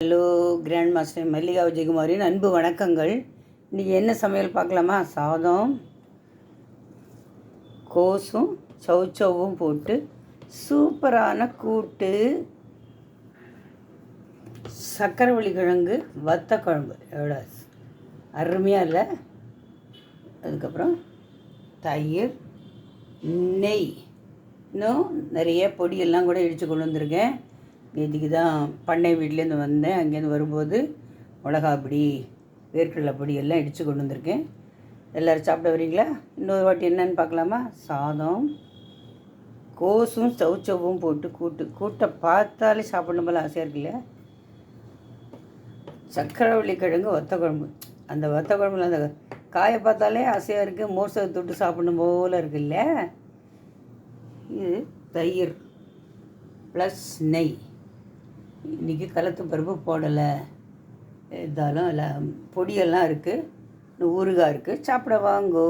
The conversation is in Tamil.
ஹலோ கிராண்ட் மாஸ்டர் மல்லிகா விஜயகுமாரின் அன்பு வணக்கங்கள். இன்றைக்கி என்ன சமையல் பார்க்கலாமா? சாதம், கோஸும் சௌச்சவும் போட்டு சூப்பரான கூட்டு, சக்கரவள்ளி கிழங்கு வத்த குழம்பு. எவ்வளோ அருமையாக இல்லை? அதுக்கப்புறம் தயிர், நெய், இன்னும் நிறைய பொடியெல்லாம் கூட இடித்து கொண்டு வந்திருக்கேன். நேற்றுக்கு தான் பண்ணை வீட்லேருந்து வந்தேன். அங்கேருந்து வரும்போது மிளகா பொடி, வேர்க்கடலை பொடி எல்லாம் இடித்து கொண்டு வந்திருக்கேன். எல்லோரும் சாப்பிட வரீங்களா? இன்னொரு வாட்டி என்னென்னு பார்க்கலாமா? சாதம், கோஸும் சௌச்சவும் போட்டு கூட்டை பார்த்தாலே சாப்பிடணும் போல ஆசையாக இருக்குல்ல? சக்கரவள்ளி கிழங்கு வத்த குழம்பு. அந்த வத்த குழம்புல அந்த காயை பார்த்தாலே ஆசையாக இருக்குது. மோசை தொட்டு சாப்பிடணும் போல் இருக்குல்ல? இது தயிர் ப்ளஸ் நெய். இன்றைக்கி கலத்து பருப்பு போடலை, இருந்தாலும் எல்லாம் பொடியெல்லாம் இருக்குது, ஊறுகாய் இருக்குது. சாப்பிட வாங்கோ.